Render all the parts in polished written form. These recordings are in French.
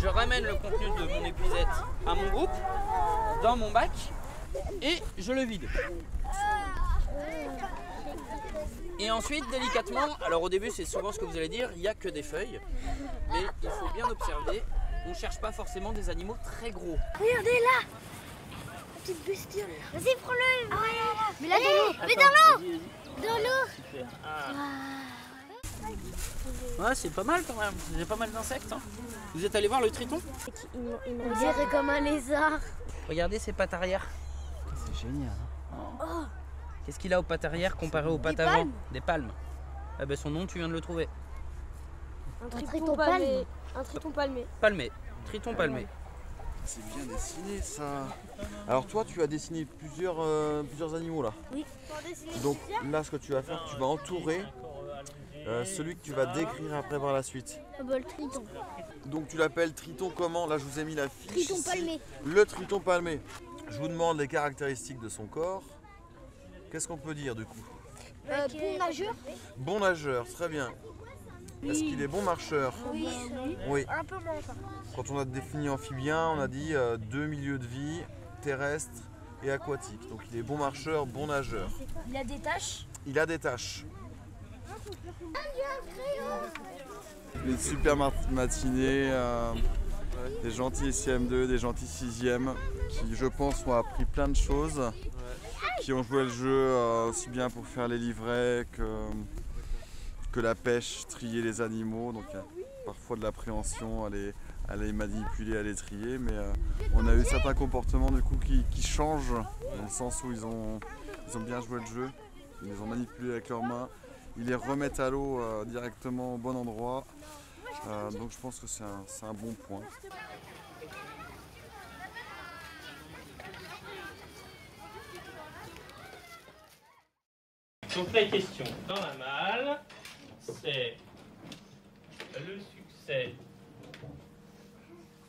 je ramène le contenu de mon épuisette à mon groupe, dans mon bac, et je le vide. Et ensuite, délicatement, alors au début c'est souvent ce que vous allez dire, il n'y a que des feuilles, mais il faut bien observer, on ne cherche pas forcément des animaux très gros. Regardez là, la petite bestiole. Vas-y, prends-le. Ah ouais, mais là, dans l'eau. Mais dans l'eau. Dans l'eau. Ouais, c'est pas mal quand même, il y a pas mal d'insectes. Hein. Vous êtes allé voir le triton? On dirait comme un lézard. Regardez ses pattes arrière. C'est génial. Hein. Oh. Qu'est-ce qu'il a aux pattes arrière comparé aux pattes avant? Des palmes. Eh ben son nom, tu viens de le trouver. Un triton palmé. Un triton palmé. Palmé. Triton palmé. C'est bien dessiné ça. Alors toi, tu as dessiné plusieurs animaux là. Oui. Donc là, ce que tu vas faire, tu vas entourer celui que tu vas décrire après par la suite. Le triton. Donc tu l'appelles triton comment? Là, je vous ai mis la fiche. Triton palmé. Le triton palmé. Je vous demande les caractéristiques de son corps. Qu'est-ce qu'on peut dire du coup? Bon nageur. Bon nageur, très bien. Est-ce qu'il est bon marcheur? Oui. Oui. Un peu moins. Quand on a défini amphibien, on a dit deux milieux de vie, terrestre et aquatique. Donc il est bon marcheur, bon nageur. Il a des taches. Il a des taches. Une super matinée, des gentils CM2, des gentils 6e qui je pense ont appris plein de choses, qui ont joué le jeu aussi bien pour faire les livrets que la pêche, trier les animaux. Donc il y a parfois de l'appréhension à les manipuler, à les trier, mais on a eu certains comportements du coup qui changent, dans le sens où ils ont bien joué le jeu, ils les ont manipulés avec leurs mains, ils les remettent à l'eau directement au bon endroit, donc je pense que c'est un bon point. Donc la question dans la malle, c'est le succès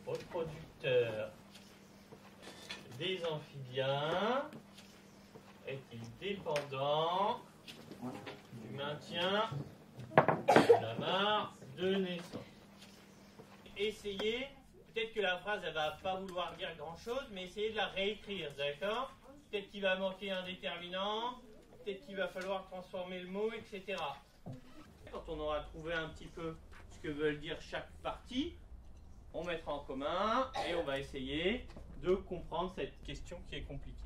reproducteur des amphibiens est-il dépendant du maintien de la mare de naissance? Essayez, peut-être que la phrase elle va pas vouloir dire grand chose, mais essayez de la réécrire, d'accord? Peut-être qu'il va manquer un déterminant, peut-être qu'il va falloir transformer le mot, etc. Quand on aura trouvé un petit peu ce que veulent dire chaque partie, on mettra en commun et on va essayer de comprendre cette question qui est compliquée.